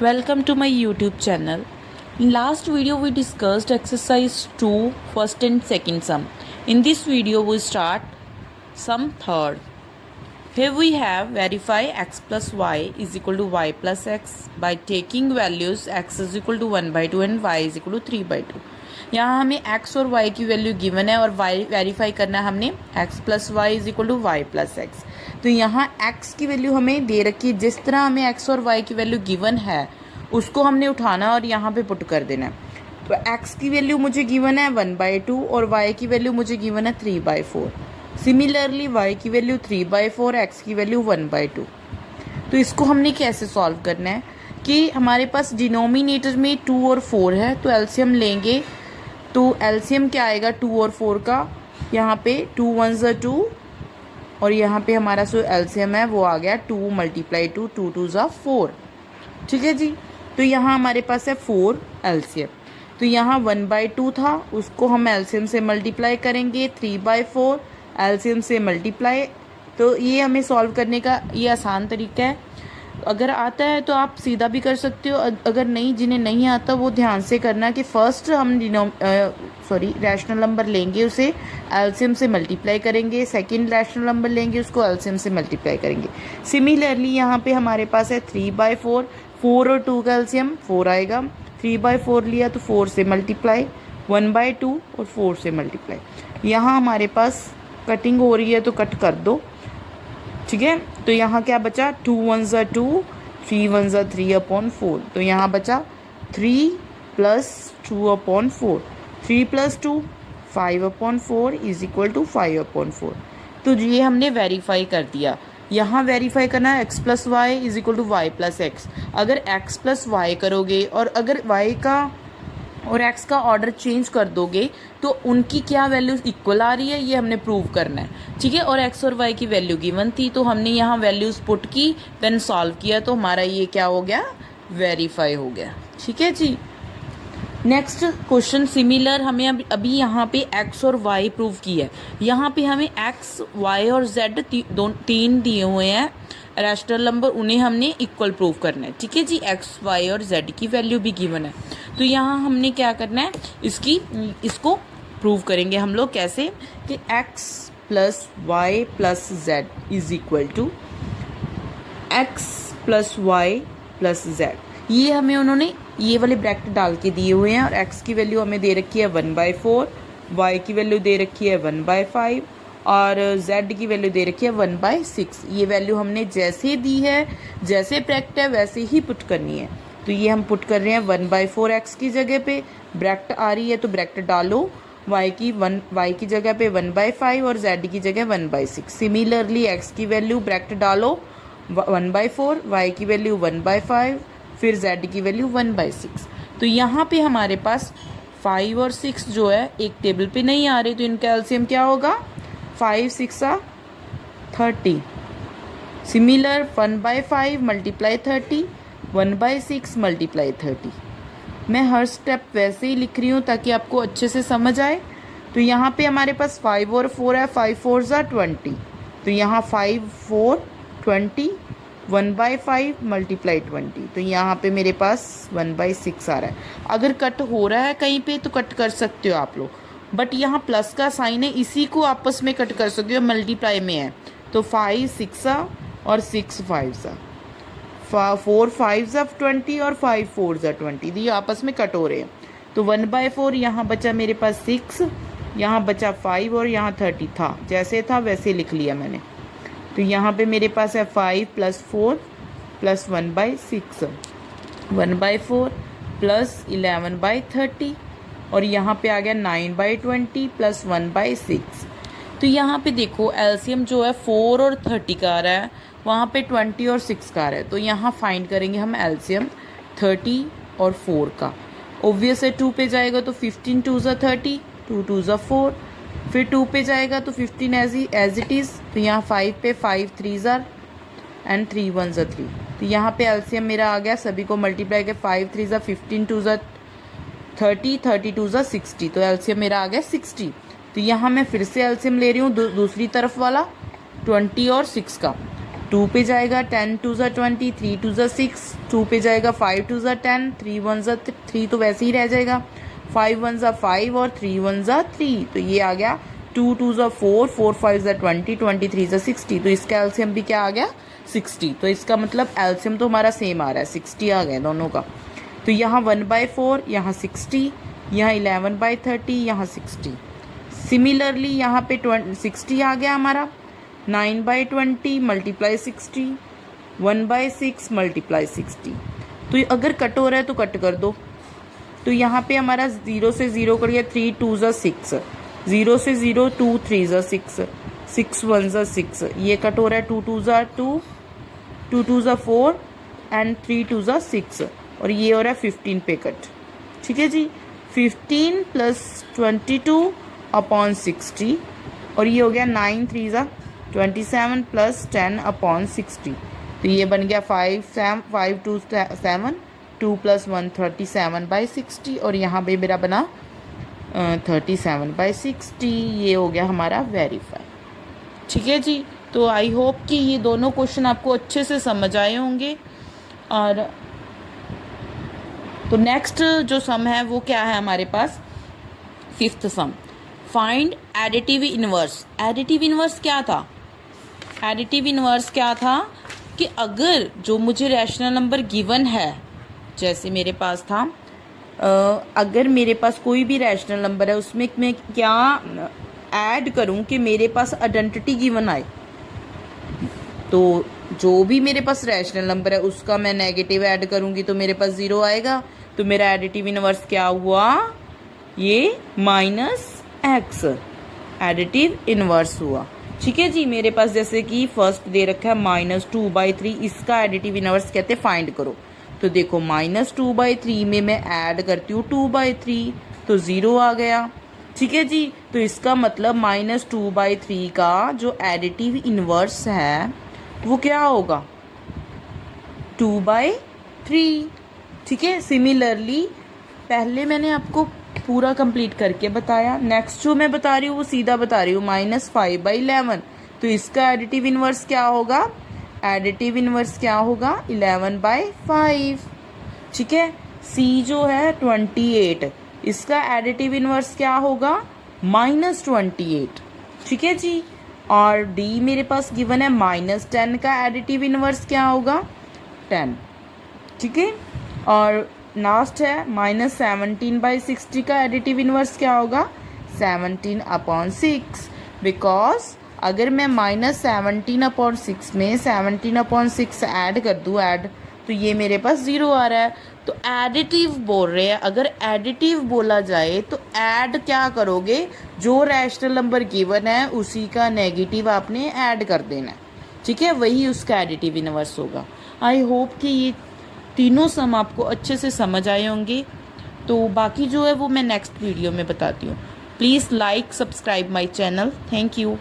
Welcome to my YouTube channel. In last video we discussed exercise 2 first and second sum. In this video we start sum third. Here we have verify x plus y is equal to y plus x by taking values x is equal to 1 by 2 and y is equal to 3 by 2. यहाँ हमें x और y की value given है और y verify करना है हमने x plus y is equal to y plus x. तो यहाँ x की वैल्यू हमें दे रखी है, जिस तरह हमें x और y की वैल्यू गिवन है उसको हमने उठाना और यहाँ पे पुट कर देना है. तो x की वैल्यू मुझे गिवन है 1 बाई 2 और y की वैल्यू मुझे गिवन है 3 बाई 4. सिमिलरली y की वैल्यू 3 बाई 4, x की वैल्यू 1 बाई 2. तो इसको हमने कैसे सॉल्व करना है कि हमारे पास डिनोमिनेटर में 2 और 4 है, तो एलसीएम लेंगे. तो एलसीएम क्या आएगा 2 और 4 का, यहाँ पे 2 1 ज़ा 2 और यहाँ पे हमारा जो एलसीएम है वो आ गया 2 मल्टीप्लाई 2 2 2 ज़ा 4. ठीक है जी. तो यहाँ हमारे पास है 4 एलसीएम. तो यहाँ 1 बाई 2 था, उसको हम एलसीएम से मल्टीप्लाई करेंगे 3 बाई 4 एलसीएम से मल्टीप्लाई. तो ये हमें सॉल्व करने का ये आसान तरीका है. अगर आता है तो आप सीधा भी कर सकते हो, अगर नहीं, जिन्हें नहीं आता वो ध्यान से करना कि फ़र्स्ट हम रैशनल नंबर लेंगे, उसे एलसीएम से मल्टीप्लाई करेंगे. सेकंड रैशनल नंबर लेंगे, उसको एलसीएम से मल्टीप्लाई करेंगे. सिमिलरली यहाँ पे हमारे पास है 3 बाई 4, 4 और 2 का एलसीएम 4 आएगा. 3 बाई 4 लिया तो 4 से मल्टीप्लाई, 1 बाई 2 और 4 से मल्टीप्लाई. यहाँ हमारे पास कटिंग हो रही है तो कट कर दो. ठीक है. तो यहाँ क्या बचा 2 1 ज़ा 2, 3 1 ज़ा 3 अपॉन 4. तो यहाँ बचा 3 plus 2 upon 4. 3 plus 2 5 upon 4 is equal to 5 upon 4. तो ये हमने वेरीफाई कर दिया. यहाँ वेरीफाई करना है x plus y is equal to y plus x. अगर एक्स प्लस वाई करोगे और अगर वाई का और एक्स का ऑर्डर चेंज कर दोगे तो उनकी क्या वैल्यू इक्वल आ रही है ये हमने प्रूव करना है. ठीक है. और एक्स और वाई की वैल्यू गिवन थी तो हमने यहाँ वैल्यूज पुट की, देन सॉल्व किया, तो हमारा ये क्या हो गया, वेरीफाई हो गया. ठीक है जी. नेक्स्ट क्वेश्चन सिमिलर, हमें अभी यहाँ पे x और y प्रूव किया है. यहाँ पे हमें x, y और z तीन दिए हुए हैं रैशनल नंबर, उन्हें हमने इक्वल प्रूव करना है. ठीक है जी. x, y और z की वैल्यू भी गिवन है. तो यहाँ हमने क्या करना है, इसको प्रूव करेंगे हम लोग. कैसे कि x plus y plus z is equal to x plus y plus z. ये हमें उन्होंने ये वाले ब्रैकेट डाल के दिए हुए हैं और x की वैल्यू हमें दे रखी है 1 बाई 4, y की वैल्यू दे रखी है 1 बाई 5 और z की वैल्यू दे रखी है 1 बाई 6. ये वैल्यू हमने जैसे दी है, जैसे ब्रैकेट है वैसे ही पुट करनी है. तो ये हम पुट कर रहे हैं 1 बाई 4 x की जगह पे, ब्रैकेट आ रही है तो ब्रैकेट डालो. y की जगह पे 1 बाई 5 और z की जगह 1 बाई 6. सिमिलरली x की वैल्यू ब्रैकेट डालो 1 बाई 4, y की वैल्यू 1 बाई 5, फिर z की वैल्यू 1 बाई 6. तो यहाँ पे हमारे पास 5 और 6 जो है एक टेबल पे नहीं आ रहे, तो इनका एलसीएम क्या होगा, 5 6 30. Similar 1 by 5 multiply 30, 1 by 6 multiply 30. मैं हर स्टेप वैसे ही लिख रही हूँ ताकि आपको अच्छे से समझ आए. तो यहाँ पे हमारे पास 5 और 4 है, 5 4 ज़ा 20. तो यहाँ 5 4 20, 1 बाई 5 मल्टीप्लाई 20. तो यहाँ पे मेरे पास 1 बाई 6 आ रहा है. अगर कट हो रहा है कहीं पे तो कट कर सकते हो आप लोग, बट यहाँ प्लस का साइन है, इसी को आपस में कट कर सकते हो, मल्टीप्लाई में है. तो 5 6 और 6 5 4 5 ज़ा 20 और 5 4 ज़ा 20. ये आपस में कट हो रहे हैं. तो 1 बाई 4 यहाँ बचा मेरे पास 6, यहाँ बचा 5 और यहाँ 30 था, जैसे था वैसे लिख लिया मैंने. तो यहाँ पे मेरे पास है 5 plus 4 plus 1 by 6, 1 by 4 plus 11 by 30 और यहाँ पे आ गया 9 बाई 20 प्लस 1 बाई 6. तो यहाँ पे देखो एलसीएम जो है 4 और 30 का आ रहा है, वहाँ पे 20 और 6 का आ रहा है. तो यहाँ फाइंड करेंगे हम एलसीएम 30 और 4 का. ऑब्वियस है 2 पे जाएगा तो 15 2 ज़ा 30, 2 2 ज़ा 4, फिर 2 पे जाएगा तो 15 एज इट इज़. तो यहाँ 5 पे 5 3 ज़ा एंड 3 1 ज़ा 3. तो यहाँ पे एलसीएम मेरा आ गया, सभी को मल्टीप्लाई कर 5 3 ज़ा 15, 2 ज़ा 30, 30 2 ज़ा 60. तो एलसीएम मेरा आ गया 60. तो यहाँ मैं फिर से एलसीएम ले रही हूँ दूसरी तरफ वाला 20 और 6 का. 2 पे जाएगा 10 2 ज़ा 20, 3 2 ज़ा 6, 2 पे जाएगा 5 2 ज़ा 10, 3 1 ज़ा 3 तो वैसे ही रह जाएगा, 5 1 ज़ा 5 और 3 1 ज़ा 3, तो ये आ गया 2 2 ज़ा 4, 4 5 ज़ा 20, 23 ज़ा 60, तो इसका एलसीएम भी क्या आ गया 60। तो इसका मतलब एलसीएम तो हमारा सेम आ रहा है, 60 आ गया दोनों का। तो यहाँ 1/4, यहाँ 60, यहाँ 11/30, यहाँ 60। सिमिलरली यहाँ पे 60 आ गया हमारा, 9/20 मल्टीप्लाई 60, 1/6 मल्टीप्लाई 60। तो ये अगर कट हो रहा है तो कट कर दो। तो यहाँ पे हमारा 0 से 0 करिए, 3 2 ज़ा 6, 0 से 0 2 3 ज़ा 6, 6 1 ज़ा 6, ये कट हो रहा है 2 2 ज़ा 2, 2 2 ज़ा 4 एंड 3 2 ज़ा 6, और ये हो रहा है 15 पे कट। ठीक है जी, 15 प्लस 22/60, और ये हो गया 9 3 ज़ा 27 प्लस 10/60। तो ये बन गया 5 2 7, 2 + 1 37/60, और यहाँ पे मेरा बना 37/60। ये हो गया हमारा वेरीफाई। ठीक है जी, तो आई होप कि ये दोनों क्वेश्चन आपको अच्छे से समझ आए होंगे। और तो नेक्स्ट जो सम है वो क्या है हमारे पास, 5th sum, find additive inverse. Additive inverse क्या था? एडिटिव इनवर्स क्या था कि अगर जो मुझे रैशनल नंबर गिवन है, जैसे मेरे पास था, अगर मेरे पास कोई भी रैशनल नंबर है उसमें मैं क्या ऐड करूं कि मेरे पास आइडेंटिटी गिवन आए, तो जो भी मेरे पास रैशनल नंबर है उसका मैं नेगेटिव ऐड करूंगी तो मेरे पास 0 आएगा। तो मेरा एडिटिव इनवर्स क्या हुआ, ये -x एडिटिव इनवर्स हुआ। ठीक है जी, मेरे पास जैसे कि फर्स्ट दे रखा है -2/3, इसका एडिटिव इनवर्स कहते हैं फाइंड करो। तो देखो -2/3 में मैं ऐड करती हूँ 2/3, तो 0 आ गया। ठीक है जी, तो इसका मतलब -2/3 का जो एडिटिव इनवर्स है वो क्या होगा, 2/3। ठीक है, सिमिलरली पहले मैंने आपको पूरा कंप्लीट करके बताया, नेक्स्ट जो मैं बता रही हूँ वो सीधा बता रही हूँ, -5/11। तो इसका एडिटिव इनवर्स क्या होगा, एडिटिव इनवर्स क्या होगा 11/5। ठीक है, सी जो है 28, इसका एडिटिव इनवर्स क्या होगा -28। ठीक है जी, और डी मेरे पास गिवन है -10 का एडिटिव इनवर्स क्या होगा 10। ठीक है, और लास्ट है -17/60 का एडिटिव इनवर्स क्या होगा 17/6। बिकॉज अगर मैं -17/6 में 17/6 ऐड कर दूँ तो ये मेरे पास 0 आ रहा है। तो एडिटिव बोल रहे हैं, अगर एडिटिव बोला जाए तो ऐड क्या करोगे, जो रैशनल नंबर गिवन है उसी का नेगेटिव आपने ऐड कर देना है। ठीक है, वही उसका एडिटिव इनवर्स होगा। आई होप कि ये तीनों सम आपको अच्छे से समझ आए होंगे। तो बाकी जो है वो मैं नेक्स्ट वीडियो में बताती हूँ। Please like subscribe my channel. Thank you.